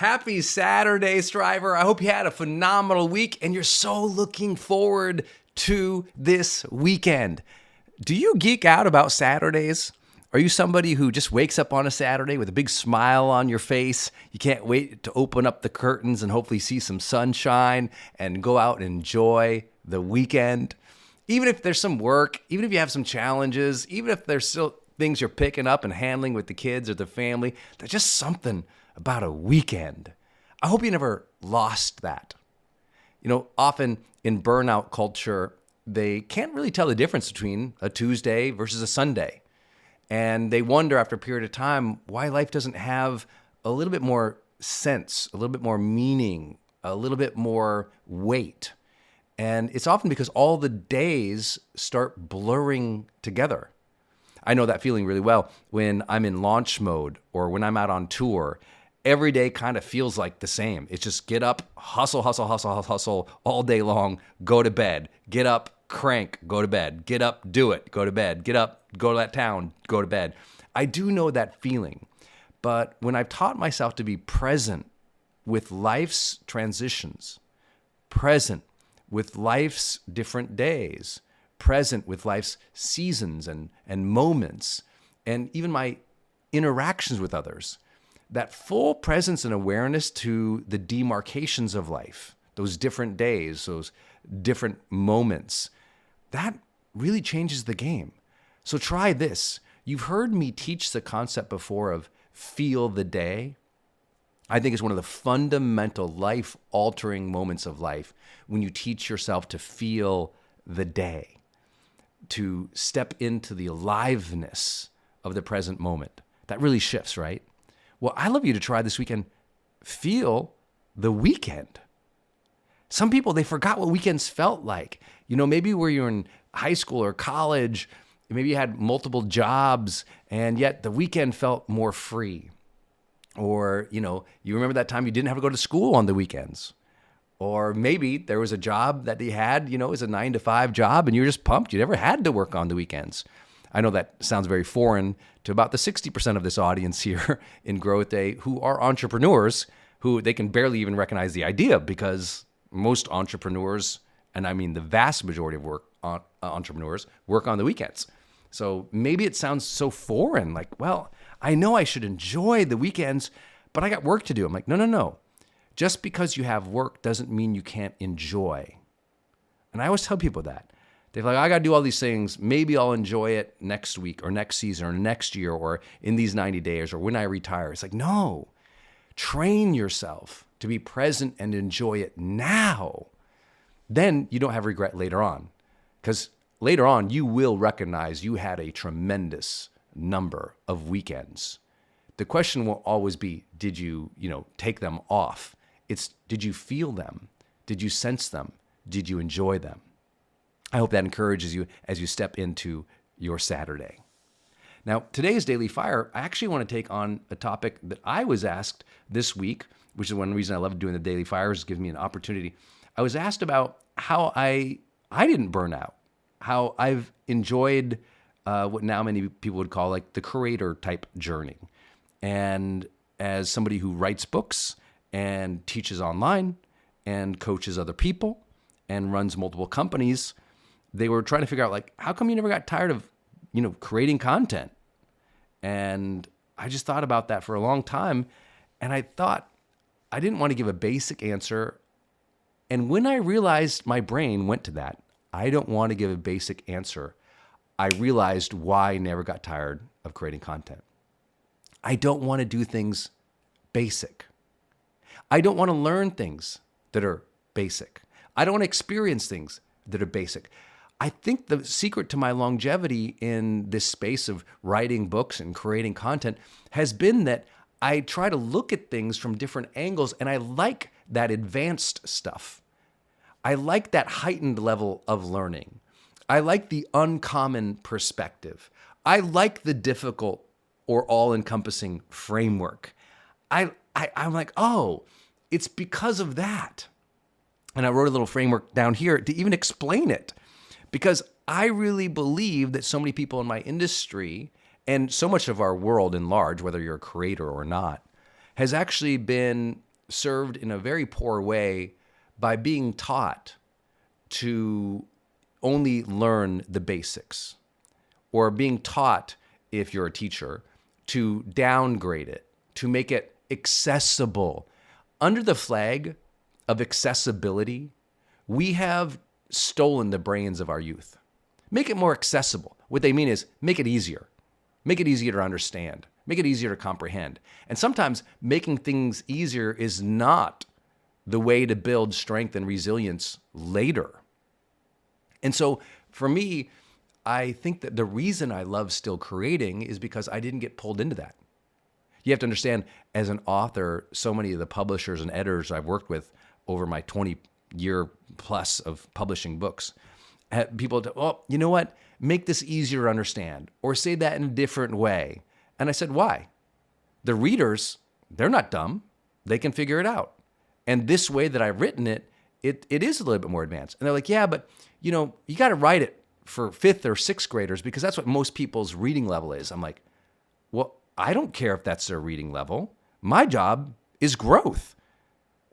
Happy Saturday, Striver. I hope you had a phenomenal week and you're so looking forward to this weekend. Do you geek out about Saturdays? Are you somebody who just wakes up on a Saturday with a big smile on your face? You can't wait to open up the curtains and hopefully see some sunshine and go out and enjoy the weekend? Even if there's some work, even if you have some challenges, even if there's still things you're picking up and handling with the kids or the family, there's just something about a weekend. I hope you never lost that. You know, often in burnout culture, they can't really tell the difference between a Tuesday versus a Sunday. And they wonder after a period of time why life doesn't have a little bit more sense, a little bit more meaning, a little bit more weight. And it's often because all the days start blurring together. I know that feeling really well when I'm in launch mode or when I'm out on tour. Every day kind of feels like the same. It's just get up, hustle, hustle, hustle, hustle all day long, go to bed. Get up, crank, go to bed. Get up, do it, go to bed. Get up, go to that town, go to bed. I do know that feeling. But when I've taught myself to be present with life's transitions, present with life's different days, present with life's seasons and moments, and even my interactions with others, that full presence and awareness to the demarcations of life, those different days, those different moments, that really changes the game. So try this. You've heard me teach the concept before of feel the day. I think it's one of the fundamental life-altering moments of life when you teach yourself to feel the day, to step into the aliveness of the present moment. That really shifts, right? Well, I'd love you to try this weekend, feel the weekend. Some people, they forgot what weekends felt like. You know, maybe where you're in high school or college, maybe you had multiple jobs, and yet the weekend felt more free. Or, you know, you remember that time you didn't have to go to school on the weekends. Or maybe there was a job that you had, you know, it was a 9-to-5 job, and you were just pumped. You never had to work on the weekends. I know that sounds very foreign to about the 60% of this audience here in Growth Day who are entrepreneurs, who they can barely even recognize the idea because most entrepreneurs, and I mean the vast majority of entrepreneurs, work on the weekends. So maybe it sounds so foreign, like, well, I know I should enjoy the weekends, but I got work to do. I'm like, no. Just because you have work doesn't mean you can't enjoy. And I always tell people that. They're like, I got to do all these things. Maybe I'll enjoy it next week or next season or next year or in these 90 days or when I retire. It's like, no, train yourself to be present and enjoy it now. Then you don't have regret later on. Because later on, you will recognize you had a tremendous number of weekends. The question will always be, did you take them off? It's, did you feel them? Did you sense them? Did you enjoy them? I hope that encourages you as you step into your Saturday. Now, today's Daily Fire, I actually want to take on a topic that I was asked this week, which is one reason I love doing the Daily Fires, it gives me an opportunity. I was asked about how I didn't burn out, how I've enjoyed what now many people would call like the creator type journey. And as somebody who writes books and teaches online and coaches other people and runs multiple companies, they were trying to figure out, like, how come you never got tired of, creating content? And I just thought about that for a long time. And I thought I didn't want to give a basic answer. And when I realized my brain went to that, I don't want to give a basic answer, I realized why I never got tired of creating content. I don't want to do things basic. I don't want to learn things that are basic. I don't want to experience things that are basic. I think the secret to my longevity in this space of writing books and creating content has been that I try to look at things from different angles, and I like that advanced stuff. I like that heightened level of learning. I like the uncommon perspective. I like the difficult or all-encompassing framework. I'm like, oh, it's because of that. And I wrote a little framework down here to even explain it, because I really believe that so many people in my industry and so much of our world in large, whether you're a creator or not, has actually been served in a very poor way by being taught to only learn the basics, or being taught, if you're a teacher, to downgrade it, to make it accessible. Under the flag of accessibility, we have stolen the brains of our youth. Make it more accessible. What they mean is make it easier. Make it easier to understand. Make it easier to comprehend. And sometimes making things easier is not the way to build strength and resilience later. And so for me, I think that the reason I love still creating is because I didn't get pulled into that. You have to understand, as an author, so many of the publishers and editors I've worked with over my 20-year plus of publishing books, people, well, you know what? Make this easier to understand, or say that in a different way. And I said, why? The readers, they're not dumb. They can figure it out. And this way that I've written it, it is a little bit more advanced. And they're like, yeah, but you got to write it for 5th or 6th graders because that's what most people's reading level is. I'm like, well, I don't care if that's their reading level. My job is growth.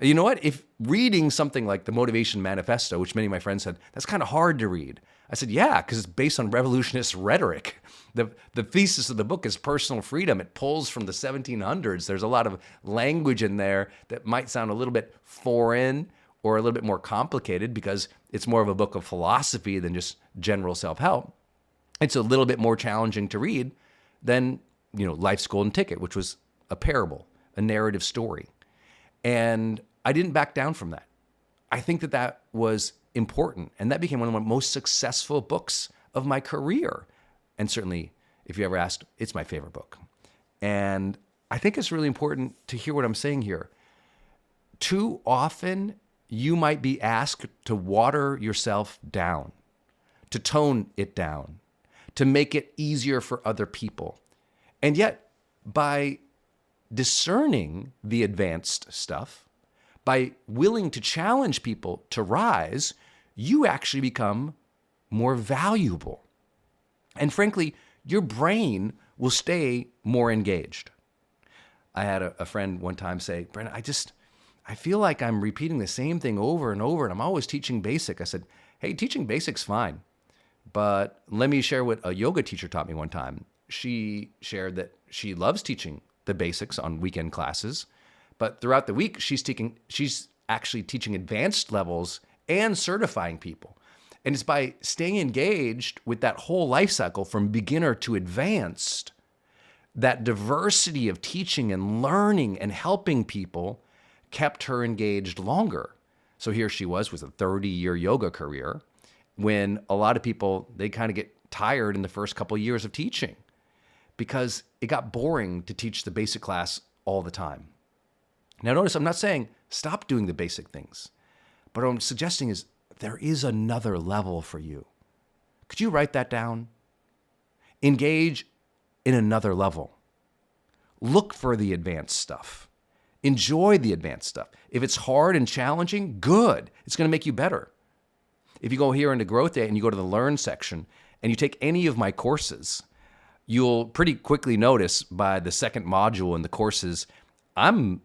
You know what? If reading something like the Motivation Manifesto, which many of my friends said, that's kind of hard to read. I said, yeah, because it's based on revolutionist rhetoric. The thesis of the book is personal freedom. It pulls from the 1700s. There's a lot of language in there that might sound a little bit foreign or a little bit more complicated because it's more of a book of philosophy than just general self-help. It's a little bit more challenging to read than, Life's Golden Ticket, which was a parable, a narrative story. And I didn't back down from that. I think that was important. And that became one of the most successful books of my career. And certainly, if you ever asked, it's my favorite book. And I think it's really important to hear what I'm saying here. Too often, you might be asked to water yourself down, to tone it down, to make it easier for other people. And yet, by discerning the advanced stuff, by willing to challenge people to rise, you actually become more valuable. And frankly, your brain will stay more engaged. I had a friend one time say, Brandon, I feel like I'm repeating the same thing over and over, and I'm always teaching basic. I said, hey, teaching basic's fine. But let me share what a yoga teacher taught me one time. She shared that she loves teaching the basics on weekend classes, but throughout the week, she's actually teaching advanced levels and certifying people. And it's by staying engaged with that whole life cycle from beginner to advanced, that diversity of teaching and learning and helping people kept her engaged longer. So here she was with a 30-year yoga career when a lot of people, they kind of get tired in the first couple of years of teaching because it got boring to teach the basic class all the time. Now notice I'm not saying stop doing the basic things, but what I'm suggesting is there is another level for you. Could you write that down? Engage in another level. Look for the advanced stuff. Enjoy the advanced stuff. If it's hard and challenging, good. It's going to make you better. If you go here into Growth Day and you go to the Learn section and you take any of my courses, you'll pretty quickly notice by the second module in the courses, I'm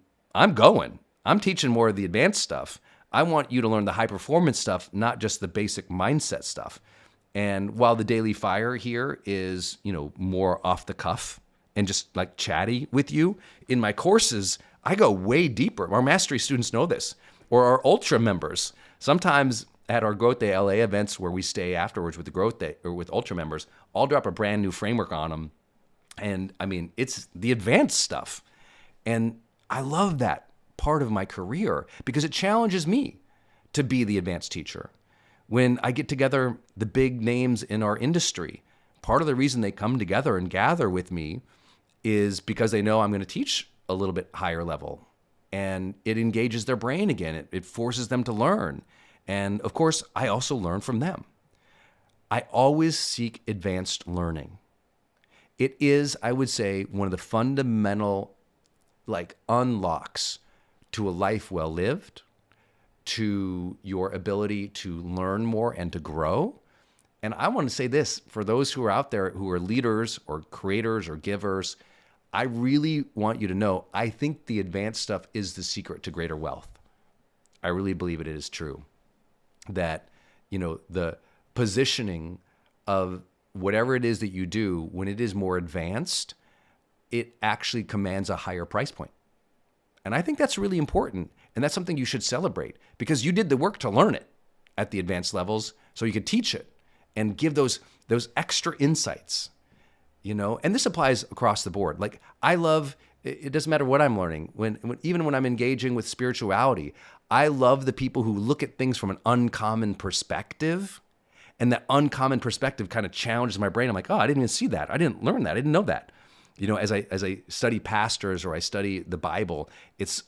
going. I'm teaching more of the advanced stuff. I want you to learn the high performance stuff, not just the basic mindset stuff. And while the Daily Fire here is, more off the cuff and just like chatty with you, in my courses, I go way deeper. Our mastery students know this, or our ultra members. Sometimes at our Growth Day LA events where we stay afterwards with the Growth Day or with ultra members, I'll drop a brand new framework on them. And it's the advanced stuff. And I love that part of my career because it challenges me to be the advanced teacher. When I get together the big names in our industry, part of the reason they come together and gather with me is because they know I'm going to teach a little bit higher level. And it engages their brain again. It forces them to learn. And of course, I also learn from them. I always seek advanced learning. It is, I would say, one of the fundamental unlocks to a life well lived, to your ability to learn more and to grow. And I want to say this, for those who are out there who are leaders or creators or givers, I really want you to know, I think the advanced stuff is the secret to greater wealth. I really believe it is true that, the positioning of whatever it is that you do, when it is more advanced, it actually commands a higher price point. And I think that's really important. And that's something you should celebrate because you did the work to learn it at the advanced levels so you could teach it and give those extra insights, and this applies across the board. Like I love, it doesn't matter what I'm learning. Even when I'm engaging with spirituality, I love the people who look at things from an uncommon perspective. And that uncommon perspective kind of challenges my brain. I'm like, oh, I didn't even see that. I didn't learn that. I didn't know that. As I study pastors or I study the Bible,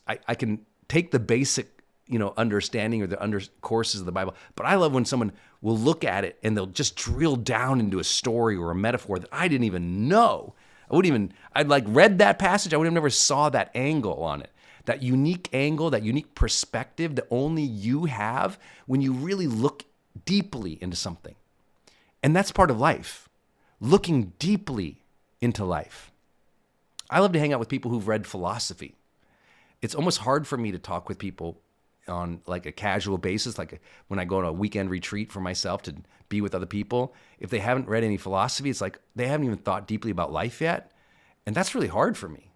I can take the basic, understanding or the courses of the Bible. But I love when someone will look at it and they'll just drill down into a story or a metaphor that I didn't even know. I'd like read that passage. I would have never saw that angle on it. That unique angle, that unique perspective that only you have when you really look deeply into something. And that's part of life, looking deeply into life. I love to hang out with people who've read philosophy. It's almost hard for me to talk with people on like a casual basis, like when I go on a weekend retreat for myself to be with other people. If they haven't read any philosophy, it's like they haven't even thought deeply about life yet. And that's really hard for me.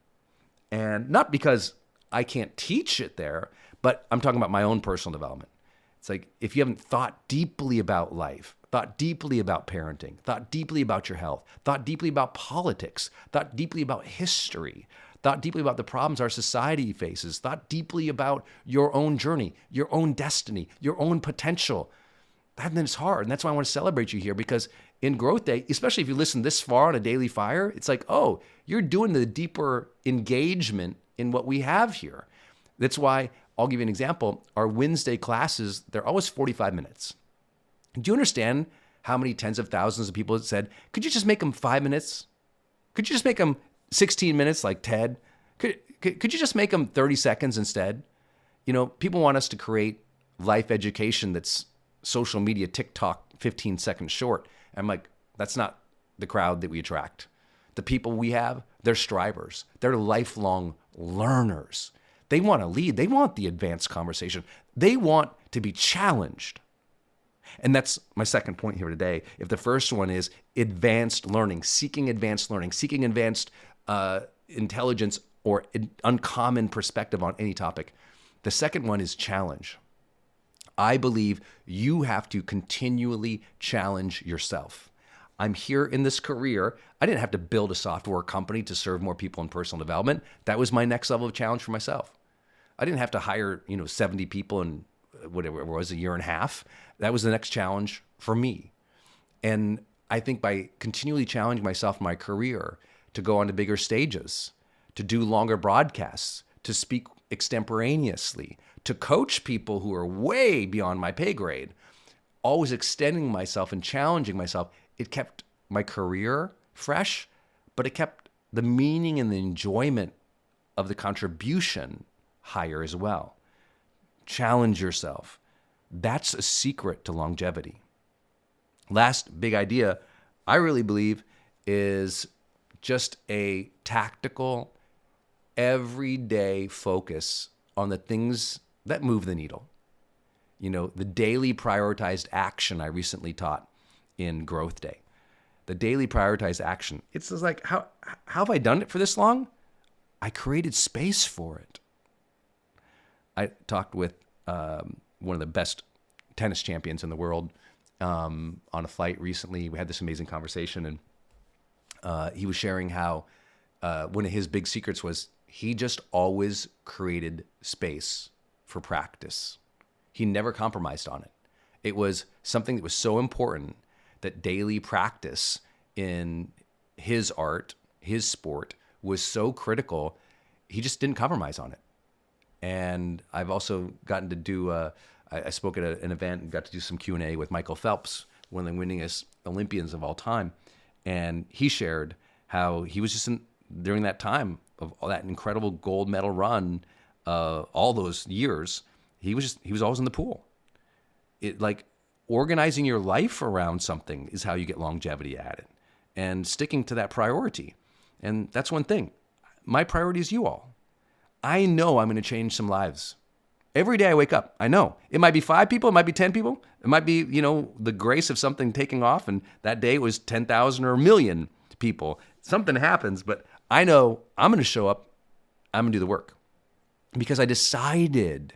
And not because I can't teach it there, but I'm talking about my own personal development. It's like if you haven't thought deeply about life, thought deeply about parenting, thought deeply about your health, thought deeply about politics, thought deeply about history, thought deeply about the problems our society faces, thought deeply about your own journey, your own destiny, your own potential, then it's hard. And that's why I want to celebrate you here, because in Growth Day, especially if you listen this far on a daily fire, it's like, oh, you're doing the deeper engagement in what we have here. That's why I'll give you an example. Our Wednesday classes, they're always 45 minutes. Do you understand how many tens of thousands of people said, could you just make them 5 minutes? Could you just make them 16 minutes like Ted? Could you just make them 30 seconds instead? People want us to create life education that's social media, TikTok, 15 seconds short. I'm like, that's not the crowd that we attract. The people we have, they're strivers. They're lifelong learners. They want to lead. They want the advanced conversation. They want to be challenged. And that's my second point here today. If the first one is advanced learning, seeking advanced intelligence or uncommon perspective on any topic, the second one is challenge. I believe you have to continually challenge yourself. I'm here in this career. I didn't have to build a software company to serve more people in personal development. That was my next level of challenge for myself. I didn't have to hire, 70 people in whatever it was, a year and a half. That was the next challenge for me. And I think by continually challenging myself in my career to go on to bigger stages, to do longer broadcasts, to speak extemporaneously, to coach people who are way beyond my pay grade, always extending myself and challenging myself, it kept my career fresh, but it kept the meaning and the enjoyment of the contribution higher as well. Challenge yourself. That's a secret to longevity. Last big idea, I really believe, is just a tactical, everyday focus on the things that move the needle. The daily prioritized action I recently taught in Growth Day. The daily prioritized action. It's just like, how have I done it for this long? I created space for it. I talked with one of the best tennis champions in the world on a flight recently. We had this amazing conversation, and he was sharing how one of his big secrets was he just always created space for practice. He never compromised on it. It was something that was so important that daily practice in his art, his sport, was so critical, he just didn't compromise on it. And I've also gotten to do, I spoke at an event and got to do some Q&A with Michael Phelps, one of the winningest Olympians of all time. And he shared how he was just during that time of all that incredible gold medal run, all those years, he was always in the pool. It like organizing your life around something is how you get longevity at it, and sticking to that priority. And that's one thing. my priority is you all. I know I'm going to change some lives. Every day I wake up, I know. It might be 5 people, it might be 10 people. It might be, the grace of something taking off, and that day it was 10,000 or a million people. Something happens, but I know I'm going to show up. I'm going to do the work because I decided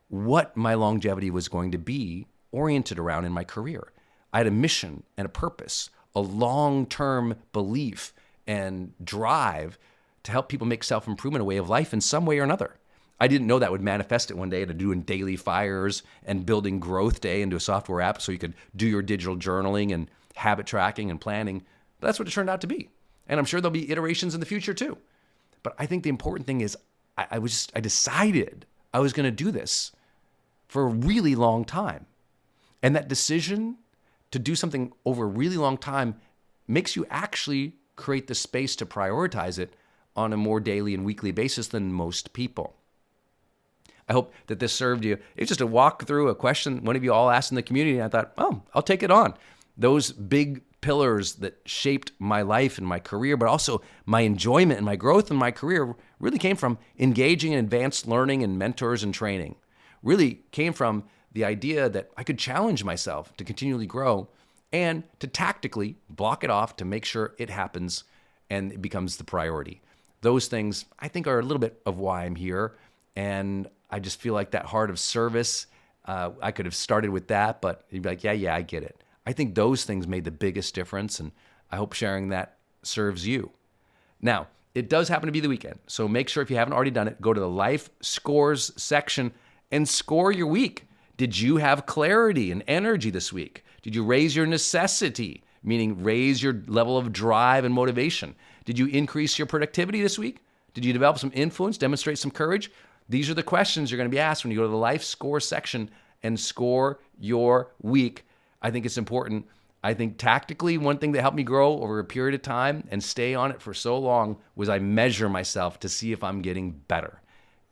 what my longevity was going to be oriented around in my career. I had a mission and a purpose, a long-term belief and drive to help people make self-improvement a way of life in some way or another. I didn't know that would manifest it one day to doing daily fires and building Growth Day into a software app so you could do your digital journaling and habit tracking and planning. But that's what it turned out to be. And I'm sure there'll be iterations in the future too. But I think the important thing is I decided I was going to do this for a really long time. And that decision to do something over a really long time makes you actually create the space to prioritize it on a more daily and weekly basis than most people. I hope that this served you. It's just a walk through a question one of you all asked in the community, and I thought, I'll take it on. Those big pillars that shaped my life and my career, but also my enjoyment and my growth in my career really came from engaging in advanced learning and mentors and training. Really came from the idea that I could challenge myself to continually grow and to tactically block it off to make sure it happens and it becomes the priority. Those things, I think, are a little bit of why I'm here. And I just feel like that heart of service, I could have started with that, but you'd be like, yeah, I get it. I think those things made the biggest difference, and I hope sharing that serves you. Now, it does happen to be the weekend, so make sure if you haven't already done it, go to the Life Scores section and score your week. Did you have clarity and energy this week? Did you raise your necessity, meaning raise your level of drive and motivation? Did you increase your productivity this week? Did you develop some influence, demonstrate some courage? These are the questions you're going to be asked when you go to the Life Score section and score your week. I think it's important. I think tactically, one thing that helped me grow over a period of time and stay on it for so long was I measure myself to see if I'm getting better.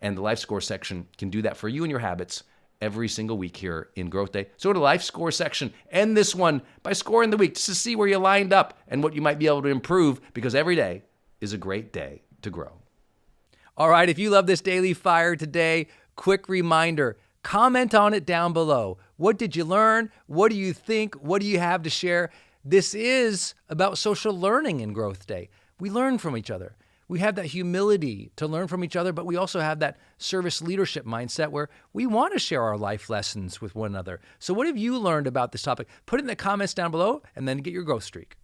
And the Life Score section can do that for you and your habits every single week here in Growth Day. So go to the Life Score section, end this one by scoring the week just to see where you lined up and what you might be able to improve, because every day is a great day to grow. All right, if you love this daily fire today, quick reminder, comment on it down below. What did you learn? What do you think? What do you have to share? This is about social learning in Growth Day. We learn from each other. We have that humility to learn from each other, but we also have that service leadership mindset where we want to share our life lessons with one another. So what have you learned about this topic? Put it in the comments down below and then get your growth streak.